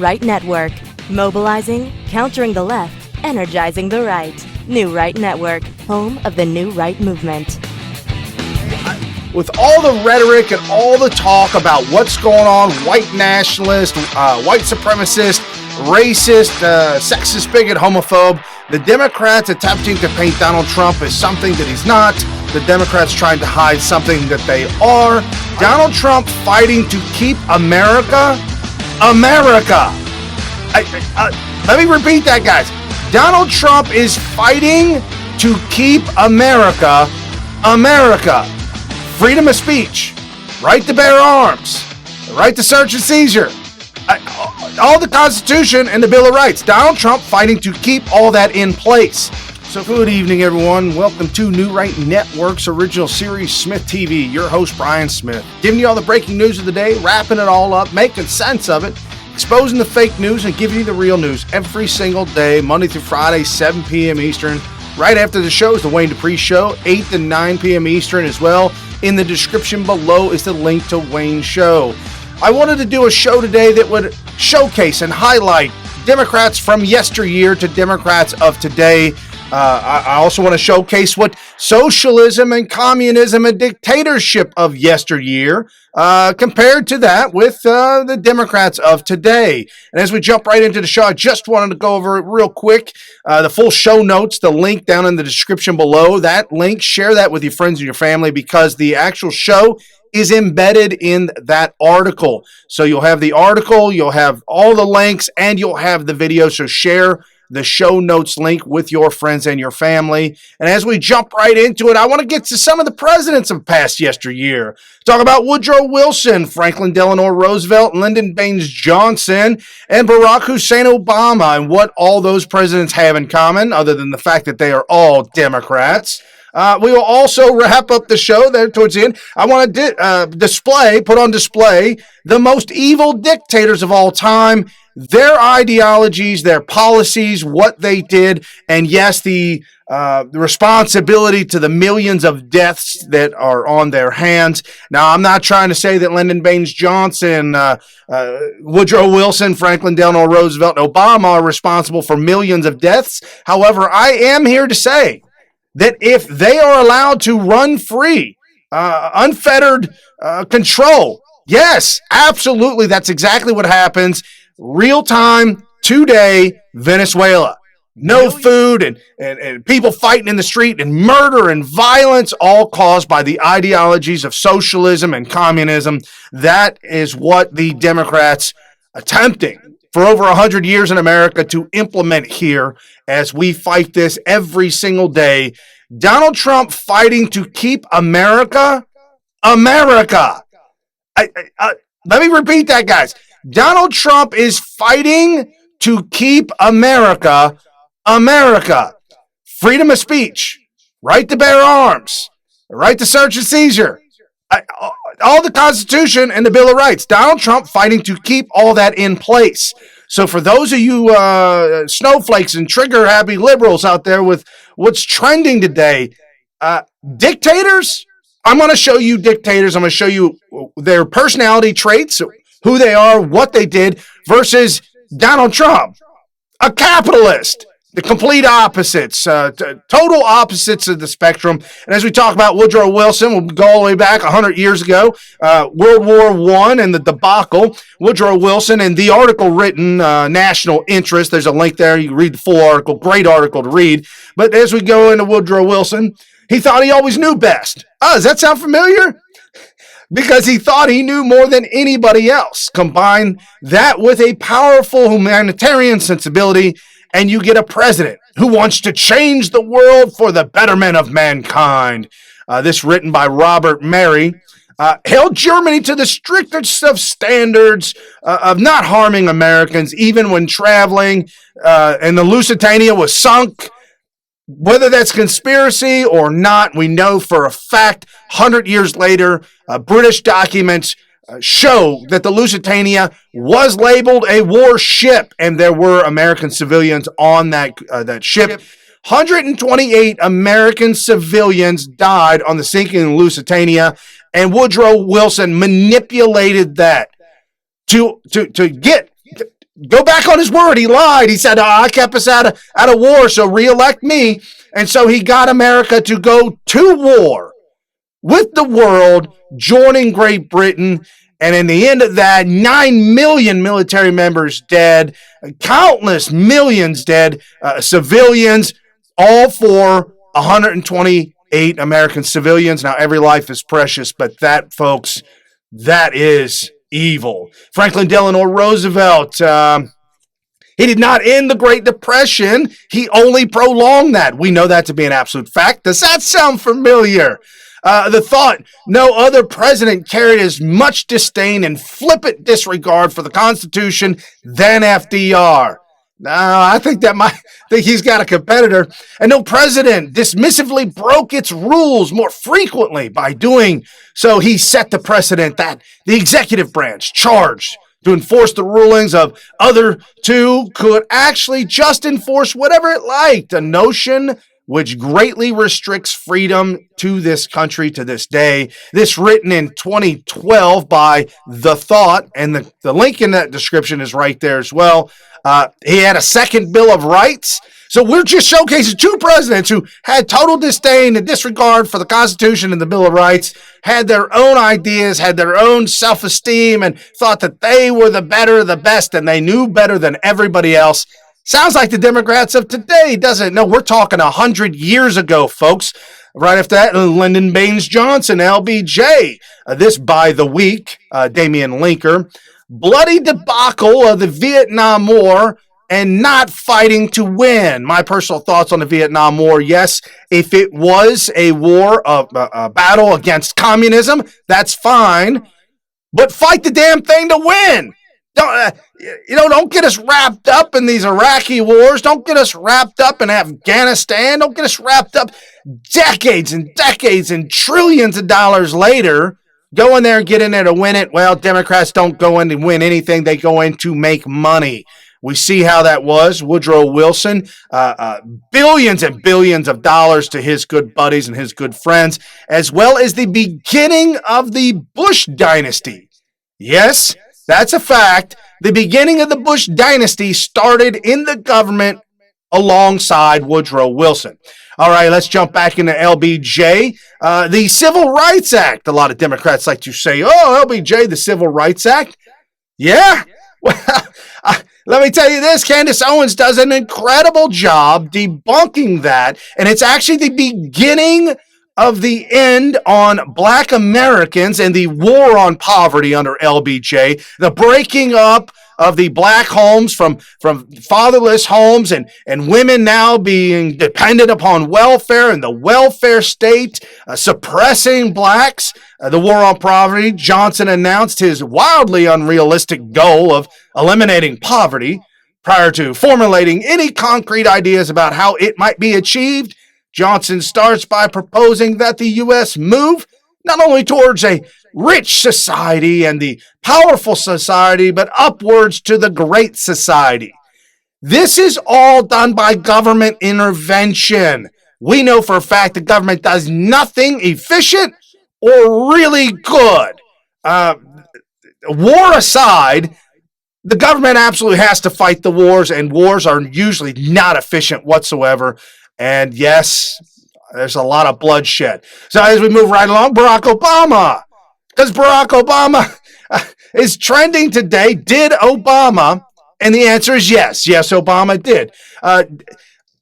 Right Network. Mobilizing, countering the left, energizing the right. New Right Network, home of the New Right movement. With all the rhetoric and all the talk about what's going on, white nationalist, white supremacist, racist, sexist, bigot, homophobe, the Democrats attempting to paint Donald Trump as something that he's not, the Democrats trying to hide something that they are, Donald Trump fighting to keep America. Let me repeat that, guys. Donald Trump is fighting to keep America. Freedom of speech, right to bear arms, the right to search and seizure, all the Constitution and the Bill of Rights. Donald Trump fighting to keep all that in place. So good evening, everyone. Welcome to New Right Network's original series, SmythTV. Your host, Brian Smith, giving you all the breaking news of the day, wrapping it all up, making sense of it, exposing the fake news and giving you the real news every single day, Monday through Friday, 7 p.m. Eastern. Right after the show is the Wayne Dupree Show, 8 to 9 p.m. Eastern as well. In the description below is the link to Wayne's show. I wanted to do a show today that would showcase and highlight Democrats from yesteryear to Democrats of today. I also want to showcase what socialism and communism and dictatorship of yesteryear compared to that with the Democrats of today. And as we jump right into the show, I just wanted to go over it real quick. The full show notes, the link down in the description below, that link, share that with your friends and your family because the actual show is embedded in that article. So you'll have the article, you'll have all the links, and you'll have the video. So share the show notes link with your friends and your family. And as we jump right into it, I want to get to some of the presidents of past yesteryear. Talk about Woodrow Wilson, Franklin Delano Roosevelt, Lyndon Baines Johnson, and Barack Hussein Obama, and what all those presidents have in common, other than the fact that they are all Democrats. We will also wrap up the show there towards the end. I want to put on display the most evil dictators of all time, their ideologies, their policies, what they did, and yes, the responsibility to the millions of deaths that are on their hands. Now, I'm not trying to say that Lyndon Baines Johnson, Woodrow Wilson, Franklin Delano Roosevelt, and Obama are responsible for millions of deaths. However, I am here to say that if they are allowed to run free, unfettered control, yes, absolutely, that's exactly what happens. Real time, today, Venezuela. No food and people fighting in the street and murder and violence, all caused by the ideologies of socialism and communism. That is what the Democrats attempting for over 100 years in America to implement here as we fight this every single day. Donald Trump fighting to keep America. Let me repeat that, guys. Donald Trump is fighting to keep America. Freedom of speech, right to bear arms, right to search and seizure, all the Constitution and the Bill of Rights. Donald Trump fighting to keep all that in place. So for those of you snowflakes and trigger-happy liberals out there with what's trending today, dictators, I'm going to show you dictators. I'm going to show you their personality traits, who they are, what they did, versus Donald Trump, a capitalist. The complete opposites, total opposites of the spectrum. And as we talk about Woodrow Wilson, we'll go all the way back 100 years ago, World War I and the debacle. Woodrow Wilson and the article written, National Interest. There's a link there. You can read the full article. Great article to read. But as we go into Woodrow Wilson, he thought he always knew best. Does that sound familiar? Because he thought he knew more than anybody else. Combine that with a powerful humanitarian sensibility, and you get a president who wants to change the world for the betterment of mankind. This written by Robert Mary. Held Germany to the strictest of standards of not harming Americans, even when traveling, and the Lusitania was sunk. Whether that's conspiracy or not, we know for a fact, 100 years later, British documents show that the Lusitania was labeled a warship, and there were American civilians on that ship. 128 American civilians died on the sinking of the Lusitania, and Woodrow Wilson manipulated that to get go back on his word. He lied. He said, I kept us out of war, so reelect me. And so he got America to go to war with the world, joining Great Britain. And in the end of that, 9 million military members dead, countless millions dead, civilians, all for 128 American civilians. Now, every life is precious, but that, folks, that is evil. Franklin Delano Roosevelt, he did not end the Great Depression. He only prolonged that. We know that to be an absolute fact. Does that sound familiar? The thought, no other president carried as much disdain and flippant disregard for the Constitution than FDR. I think he's got a competitor. And no president dismissively broke its rules more frequently by doing so. He set the precedent that the executive branch charged to enforce the rulings of other two could actually just enforce whatever it liked, a notion which greatly restricts freedom to this country to this day. This written in 2012 by The Thought, and the link in that description is right there as well. He had a second Bill of Rights. So we're just showcasing two presidents who had total disdain and disregard for the Constitution and the Bill of Rights, had their own ideas, had their own self-esteem, and thought that they were the better, the best, and they knew better than everybody else. Sounds like the Democrats of today, doesn't it? No, we're talking 100 years ago, folks. Right after that, Lyndon Baines Johnson, LBJ. This by the week, Damian Linker. Bloody debacle of the Vietnam War and not fighting to win. My personal thoughts on the Vietnam War: yes, if it was a war, a battle against communism, that's fine. But fight the damn thing to win. Don't get us wrapped up in these Iraqi wars. Don't get us wrapped up in Afghanistan. Don't get us wrapped up decades and decades and trillions of dollars later. Go in there and get in there to win it. Well, Democrats don't go in to win anything. They go in to make money. We see how that was. Woodrow Wilson, billions and billions of dollars to his good buddies and his good friends, as well as the beginning of the Bush dynasty. Yes, that's a fact. The beginning of the Bush dynasty started in the government alongside Woodrow Wilson. All right, let's jump back into LBJ. The Civil Rights Act. A lot of Democrats like to say, oh, LBJ, the Civil Rights Act. Yeah, well, let me tell you this, Candace Owens does an incredible job debunking that, and it's actually the beginning of the end on Black Americans and the war on poverty under LBJ, the breaking up of the Black homes from fatherless homes and women now being dependent upon welfare and the welfare state, suppressing Blacks, the war on poverty. Johnson announced his wildly unrealistic goal of eliminating poverty prior to formulating any concrete ideas about how it might be achieved. Johnson starts by proposing that the U.S. move not only towards a rich society and the powerful society, but upwards to the great society. This is all done by government intervention. We know for a fact the government does nothing efficient or really good. War aside, the government absolutely has to fight the wars, and wars are usually not efficient whatsoever. And yes, there's a lot of bloodshed. So as we move right along, Barack Obama. Because Barack Obama is trending today. Did Obama? And the answer is yes. Yes, Obama did.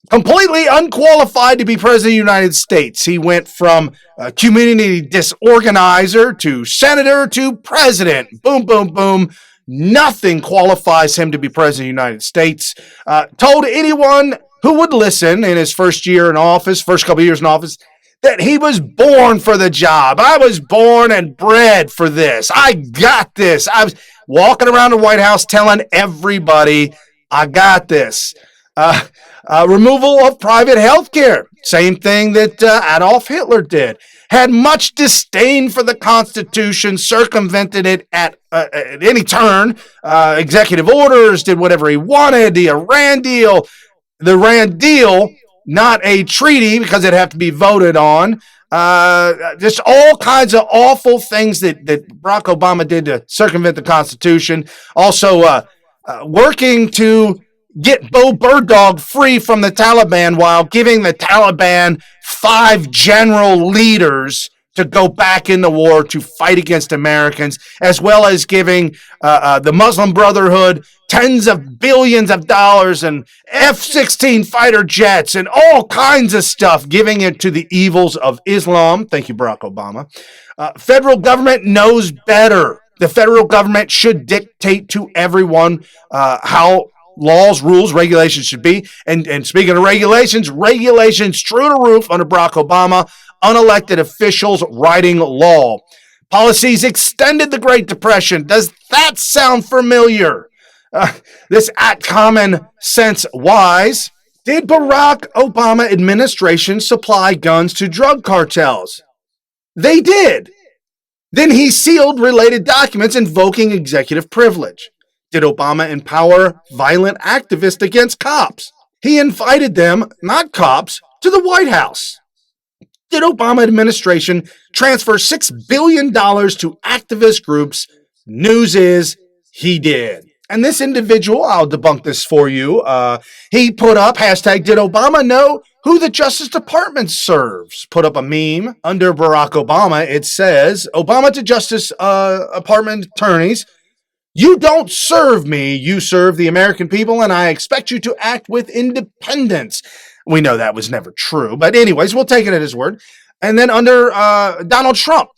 Completely unqualified to be president of the United States. He went from community disorganizer to senator to president. Boom, boom, boom. Nothing qualifies him to be president of the United States. Told anyone who would listen in his first year in office, first couple of years in office, that he was born for the job. I was born and bred for this. I got this. I was walking around the White House telling everybody, I got this. Removal of private health care. Same thing that Adolf Hitler did. Had much disdain for the Constitution, circumvented it at any turn. Executive orders, did whatever he wanted. The Iran deal, not a treaty because it'd have to be voted on. Just all kinds of awful things that Barack Obama did to circumvent the Constitution. Also, working to get Bo Birddog free from the Taliban while giving the Taliban 5 general leaders to go back in the war to fight against Americans, as well as giving the Muslim Brotherhood tens of billions of dollars and F-16 fighter jets and all kinds of stuff, giving it to the evils of Islam. Thank you, Barack Obama. Federal government knows better. The federal government should dictate to everyone how laws, rules, regulations should be. And speaking of regulations through the roof under Barack Obama, unelected officials writing law. Policies extended the Great Depression. Does that sound familiar? This act common sense wise. Did Barack Obama administration supply guns to drug cartels? They did. Then he sealed related documents invoking executive privilege. Did Obama empower violent activists against cops? He invited them, not cops, to the White House. Did Obama administration transfer $6 billion to activist groups? News is he did. And this individual, I'll debunk this for you. He put up hashtag Did Obama know who the Justice Department serves? Put up a meme under Barack Obama. It says, Obama to Justice Department attorneys, you don't serve me, you serve the American people, and I expect you to act with independence. We know that was never true, but anyways, we'll take it at his word. And then under Donald Trump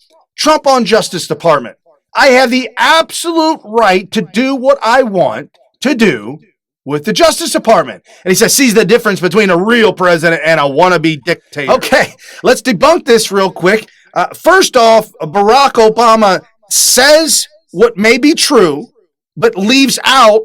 on Justice Department. I have the absolute right to do what I want to do with the Justice Department. And he says, sees the difference between a real president and a wannabe dictator. Okay, let's debunk this real quick. First off, Barack Obama says what may be true, but leaves out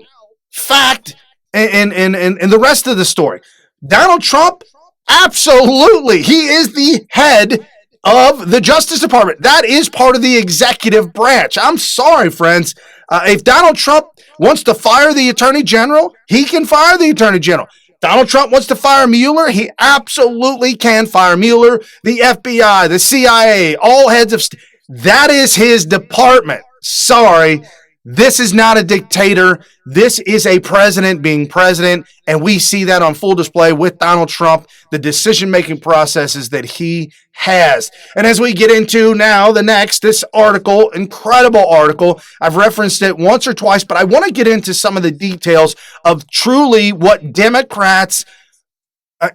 fact and the rest of the story. Donald Trump, absolutely. He is the head of the Justice Department. That is part of the executive branch. I'm sorry, friends. If Donald Trump wants to fire the Attorney General, he can fire the Attorney General. Donald Trump wants to fire Mueller, he absolutely can fire Mueller, the FBI, the CIA, all heads of that is his department. Sorry. This is not a dictator. This is a president being president, and we see that on full display with Donald Trump, the decision-making processes that he has. And as we get into now this article, incredible article, I've referenced it once or twice, but I want to get into some of the details of truly what Democrats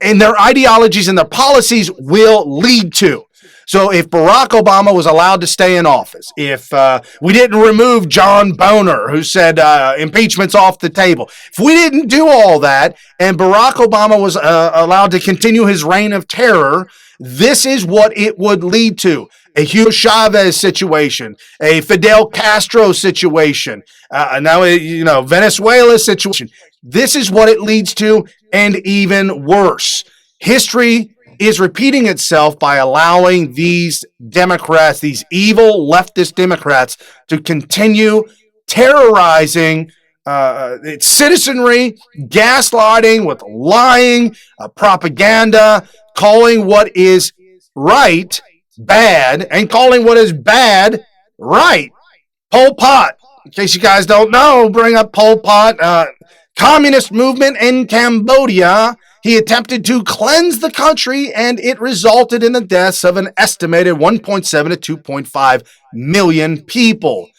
and their ideologies and their policies will lead to. So if Barack Obama was allowed to stay in office, if we didn't remove John Boehner, who said impeachment's off the table, if we didn't do all that and Barack Obama was allowed to continue his reign of terror, this is what it would lead to. A Hugo Chavez situation, a Fidel Castro situation, now Venezuela situation. This is what it leads to, and even worse. History is repeating itself by allowing these Democrats, these evil leftist Democrats, to continue terrorizing its citizenry, gaslighting with lying, propaganda, calling what is right bad, and calling what is bad right. Pol Pot, in case you guys don't know, bring up Pol Pot, communist movement in Cambodia. He attempted to cleanse the country, and it resulted in the deaths of an estimated 1.7 to 2.5 million people.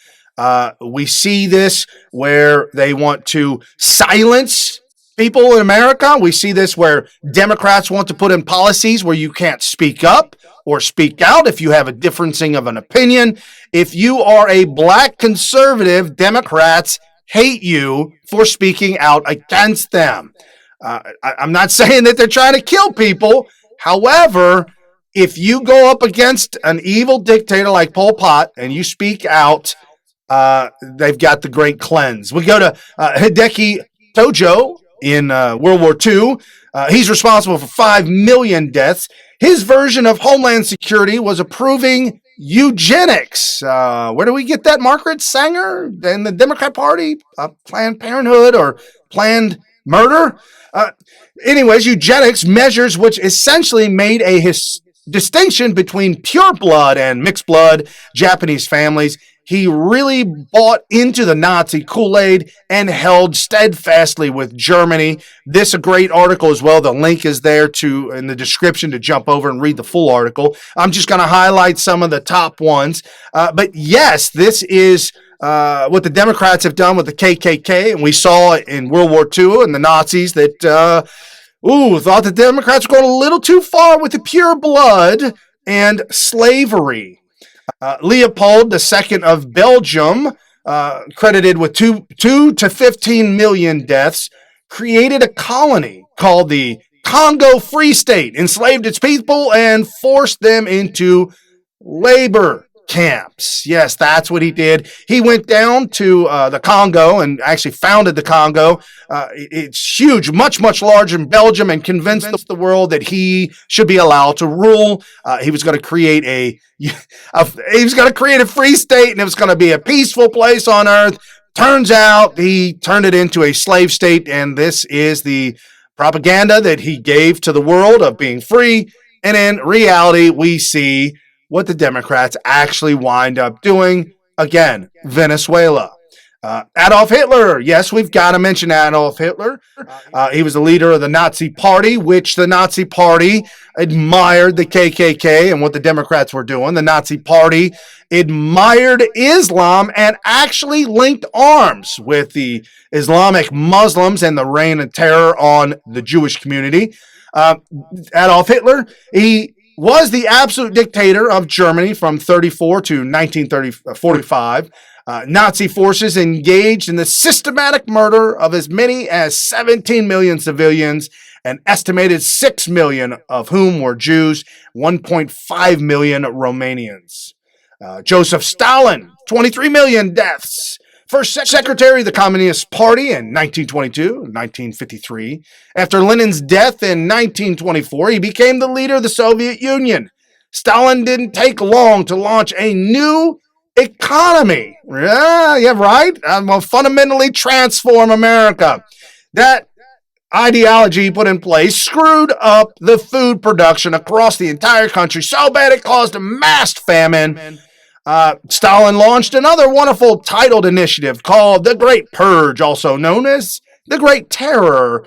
We see this where they want to silence people in America. We see this where Democrats want to put in policies where you can't speak up or speak out if you have a differencing of an opinion. If you are a black conservative, Democrats hate you for speaking out against them. I'm not saying that they're trying to kill people. However, if you go up against an evil dictator like Pol Pot and you speak out, they've got the great cleanse. We go to Hideki Tojo in World War II. He's responsible for 5 million deaths. His version of Homeland Security was approving eugenics. Where do we get that? Margaret Sanger and the Democrat Party? Planned Parenthood or Planned Murder? Anyways, eugenics measures which essentially made a distinction between pure blood and mixed blood Japanese families. he really bought into the Nazi Kool-Aid and held steadfastly with Germany. This is a great article as well. The link is there in the description to jump over and read the full article. I'm just going to highlight some of the top ones. But yes, this is what the Democrats have done with the KKK, and we saw in World War II and the Nazis that thought the Democrats were going a little too far with the pure blood and slavery. Leopold II of Belgium, credited with 2 to 15 million deaths, created a colony called the Congo Free State, enslaved its people, and forced them into labor camps. Yes, that's what he did. He went down to the Congo and actually founded the Congo. It's huge, much, much larger than Belgium, and convinced the world that he should be allowed to rule. He was going to create he was going to create a free state, and it was going to be a peaceful place on earth. Turns out he turned it into a slave state, and this is the propaganda that he gave to the world of being free. And in reality, we see what the Democrats actually wind up doing. Again, Venezuela. Adolf Hitler. Yes, we've got to mention Adolf Hitler. He was the leader of the Nazi Party, which the Nazi Party admired the KKK and what the Democrats were doing. The Nazi Party admired Islam and actually linked arms with the Islamic Muslims and the reign of terror on the Jewish community. Adolf Hitler, he was the absolute dictator of Germany from 1934 to 1945. Nazi forces engaged in the systematic murder of as many as 17 million civilians, an estimated 6 million of whom were Jews, 1.5 million Romanians. Joseph Stalin, 23 million deaths. First secretary of the Communist Party in 1922 and 1953. After Lenin's death in 1924, he became the leader of the Soviet Union. Stalin didn't take long to launch a new economy. Yeah, right? I'm going to fundamentally transform America. That ideology he put in place screwed up the food production across the entire country so bad it caused a mass famine. Stalin launched another wonderful titled initiative called the Great Purge, also known as the Great Terror.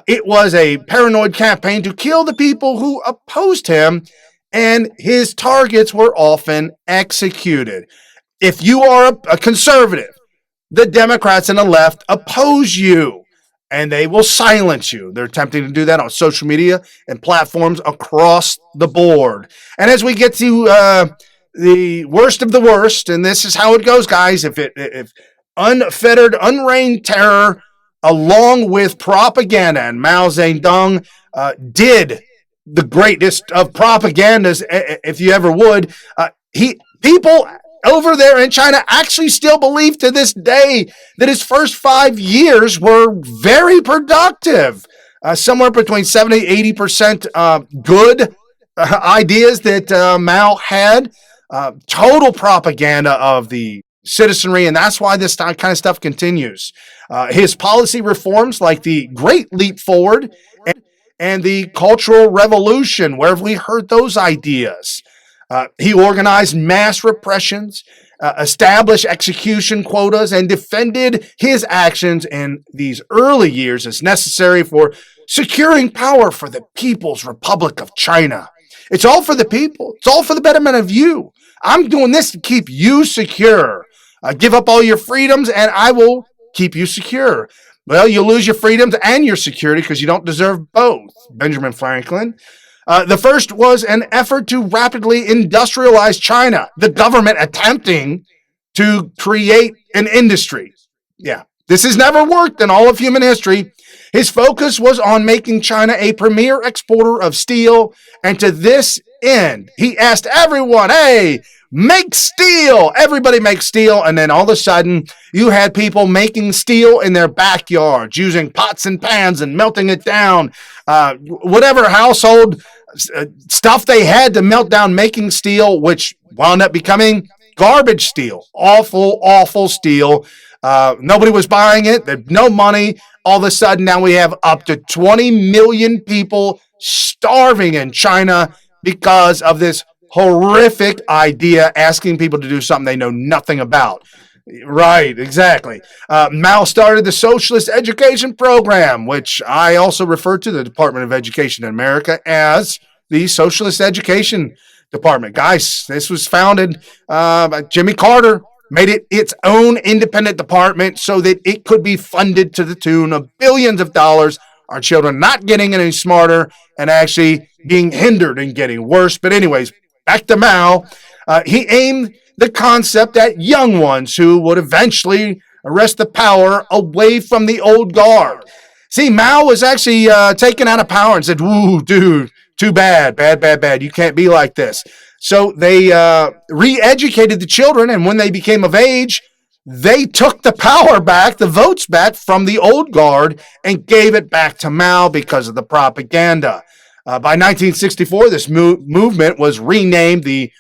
It was a paranoid campaign to kill the people who opposed him, and his targets were often executed. If you are a conservative, the Democrats and the left oppose you, and they will silence you. They're attempting to do that on social media and platforms across the board. And as we get to the worst of the worst, and this is how it goes, guys. If unfettered, unreigned terror, along with propaganda, and Mao Zedong did the greatest of propagandas, if you ever would. People over there in China actually still believe to this day that his first 5 years were very productive. Somewhere between 70-80% good ideas that Mao had. Total propaganda of the citizenry, and that's why this kind of stuff continues. His policy reforms like the Great Leap Forward and the Cultural Revolution, where have we heard those ideas? He organized mass repressions, established execution quotas, and defended his actions in these early years as necessary for securing power for the People's Republic of China. It's all for the people. It's all for the betterment of you. I'm doing this to keep you secure. Give up all your freedoms and I will keep you secure. Well, you'll lose your freedoms and your security because you don't deserve both. Benjamin Franklin. The first was an effort to rapidly industrialize China, the government attempting to create an industry. Yeah, this has never worked in all of human history. His focus was on making China a premier exporter of steel, and to this end, he asked everyone, hey, make steel. Everybody makes steel, and then all of a sudden, you had people making steel in their backyards, using pots and pans and melting it down. Whatever household stuff they had to melt down making steel, which wound up becoming garbage steel. Awful, awful steel. Nobody was buying it. There's no money. All of a sudden, now we have up to 20 million people starving in China because of this horrific idea, asking people to do something they know nothing about. Right, exactly. Mao started the Socialist Education Program, which I also refer to the Department of Education in America as the Socialist Education Department. Guys, this was founded by Jimmy Carter, made it its own independent department so that it could be funded to the tune of billions of dollars. Our children not getting any smarter and actually being hindered and getting worse. But anyways, back to Mao. He aimed the concept at young ones who would eventually wrest the power away from the old guard. See, Mao was actually taken out of power and said, "Ooh, dude, too bad, bad. You can't be like this." So they re-educated the children, and when they became of age, they took the power back, the votes back from the old guard and gave it back to Mao because of the propaganda. By 1964, this movement was renamed the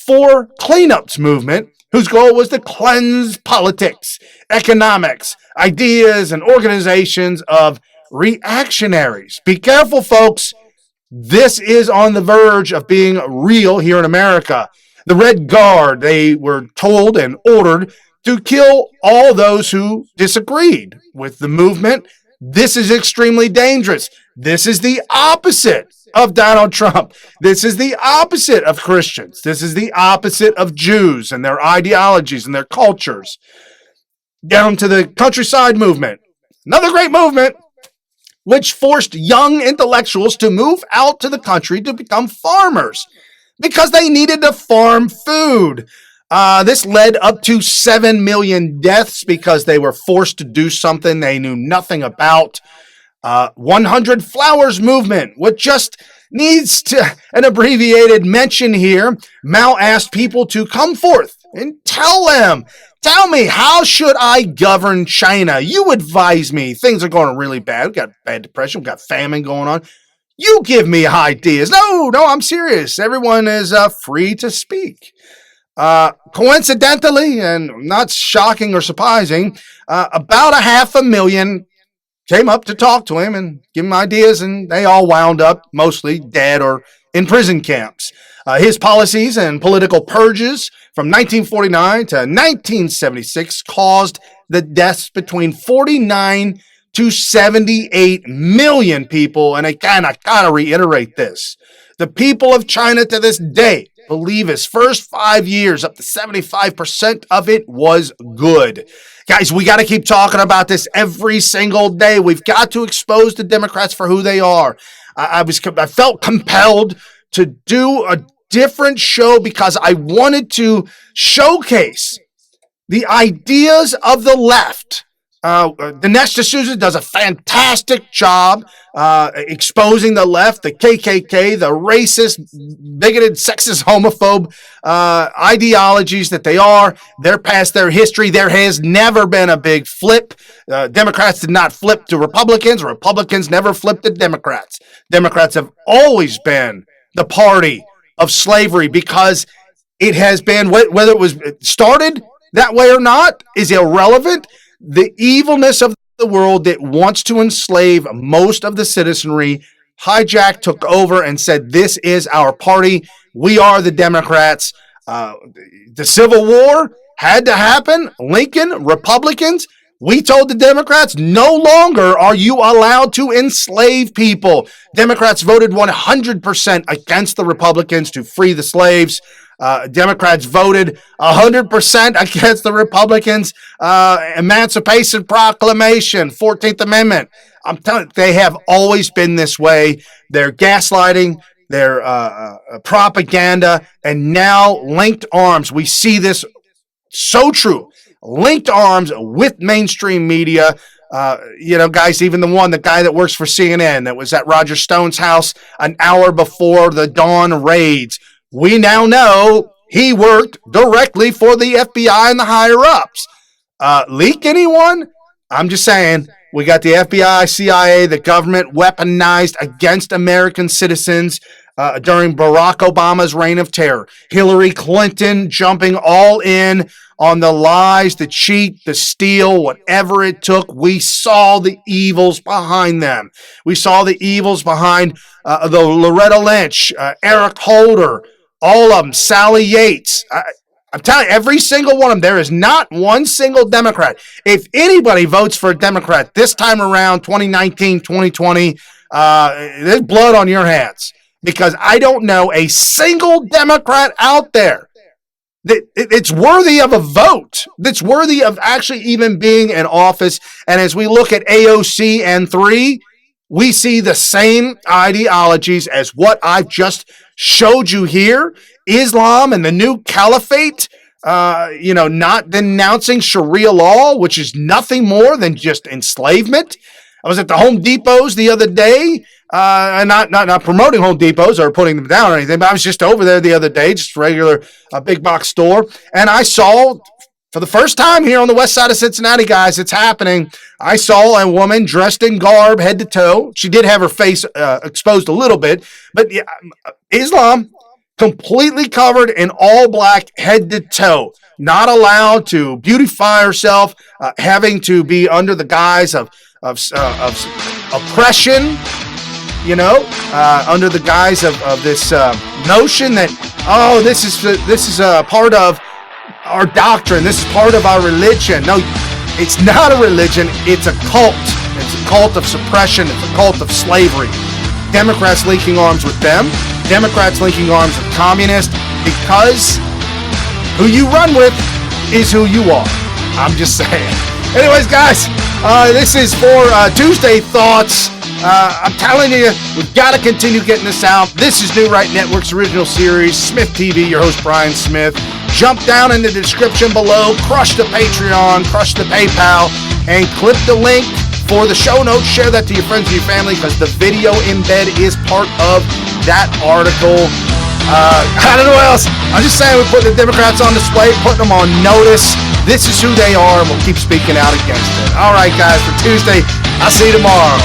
Four Cleanups Movement, whose goal was to cleanse politics, economics, ideas, and organizations of reactionaries. Be careful, folks. This is on the verge of being real here in America. The Red Guard, they were told and ordered to kill all those who disagreed with the movement. This is extremely dangerous. This is the opposite of Donald Trump. This is the opposite of Christians. This is the opposite of Jews and their ideologies and their cultures. Down to the countryside movement. Another great movement which forced young intellectuals to move out to the country to become farmers because they needed to farm food. This led up to 7 million deaths because they were forced to do something they knew nothing about. 100 Flowers movement, which just needs an abbreviated mention here. Mao asked people to come forth and tell me, how should I govern China? You advise me. Things are going really bad. We've got bad depression. We've got famine going on. You give me ideas. No, I'm serious. Everyone is free to speak. Coincidentally, and not shocking or surprising, about 500,000 came up to talk to him and give him ideas, and they all wound up mostly dead or in prison camps. His policies and political purges from 1949 to 1976 caused the deaths between 49 to 78 million people. And again, I gotta reiterate this. The people of China to this day believe his first 5 years, up to 75% of it was good. Guys, we got to keep talking about this every single day. We've got to expose the Democrats for who they are. I felt compelled to do a different show because I wanted to showcase the ideas of the left. Dinesh D'Souza does a fantastic job exposing the left, the KKK, the racist, bigoted, sexist, homophobe ideologies that they are. They're past their history. There has never been a big flip. Democrats did not flip to Republicans. Republicans never flipped to Democrats. Democrats have always been the party of slavery because it has been, whether it was started that way or not, is irrelevant. The evilness of the world that wants to enslave most of the citizenry hijacked, took over, and said, this is our party. We are the Democrats. The Civil War had to happen. Lincoln, Republicans, we told the Democrats, no longer are you allowed to enslave people. Democrats voted 100% against the Republicans to free the slaves. Democrats voted 100% against the Republicans' Emancipation Proclamation, 14th Amendment. I'm telling you, they have always been this way. They're gaslighting, their propaganda, and now linked arms. We see this so true. Linked arms with mainstream media. Guys, even the guy that works for CNN that was at Roger Stone's house an hour before the dawn raids. We now know he worked directly for the FBI and the higher-ups. Leak anyone? I'm just saying, we got the FBI, CIA, the government weaponized against American citizens during Barack Obama's reign of terror. Hillary Clinton jumping all in on the lies, the cheat, the steal, whatever it took. We saw the evils behind them. We saw the evils behind the Loretta Lynch, Eric Holder, All of them. Sally Yates. I'm telling you, every single one of them. There is not one single Democrat. If anybody votes for a Democrat this time around, 2019, 2020, there's blood on your hands, because I don't know a single Democrat out there that it's worthy of a vote, that's worthy of actually even being in office. And as we look at AOC and 3, we see the same ideologies as what I've just showed you here. Islam and the new caliphate, not denouncing Sharia law, which is nothing more than just enslavement. I was at the Home Depots the other day, and not promoting Home Depots or putting them down or anything, but I was just over there the other day, just regular big box store, and I saw, for the first time here on the west side of Cincinnati, guys, it's happening. I saw a woman dressed in garb, head to toe. She did have her face exposed a little bit, but yeah, Islam, completely covered in all black, head to toe. Not allowed to beautify herself, having to be under the guise of oppression, under the guise of this notion that, this is a part of our doctrine. This is part of our religion. No, it's not a religion. It's a cult. It's a cult of suppression. It's a cult of slavery. Democrats linking arms with them. Democrats linking arms with communists, because who you run with is who you are. I'm just saying. Anyways, guys, this is for Tuesday Thoughts. I'm telling you, we've got to continue getting this out. This is New Right Network's original series, SmythTV, your host, Brian Smith. Jump down in the description below, crush the Patreon, crush the PayPal, and click the link for the show notes. Share that to your friends and your family, because the video embed is part of that article. I don't know what else. I'm just saying, we put the Democrats on display, putting them on notice. This is who they are, and we'll keep speaking out against it. All right, guys, for Tuesday, I'll see you tomorrow.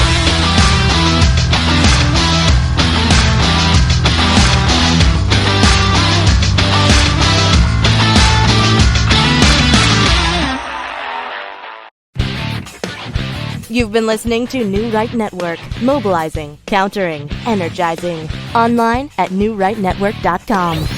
You've been listening to New Right Network, mobilizing, countering, energizing. Online at newrightnetwork.com.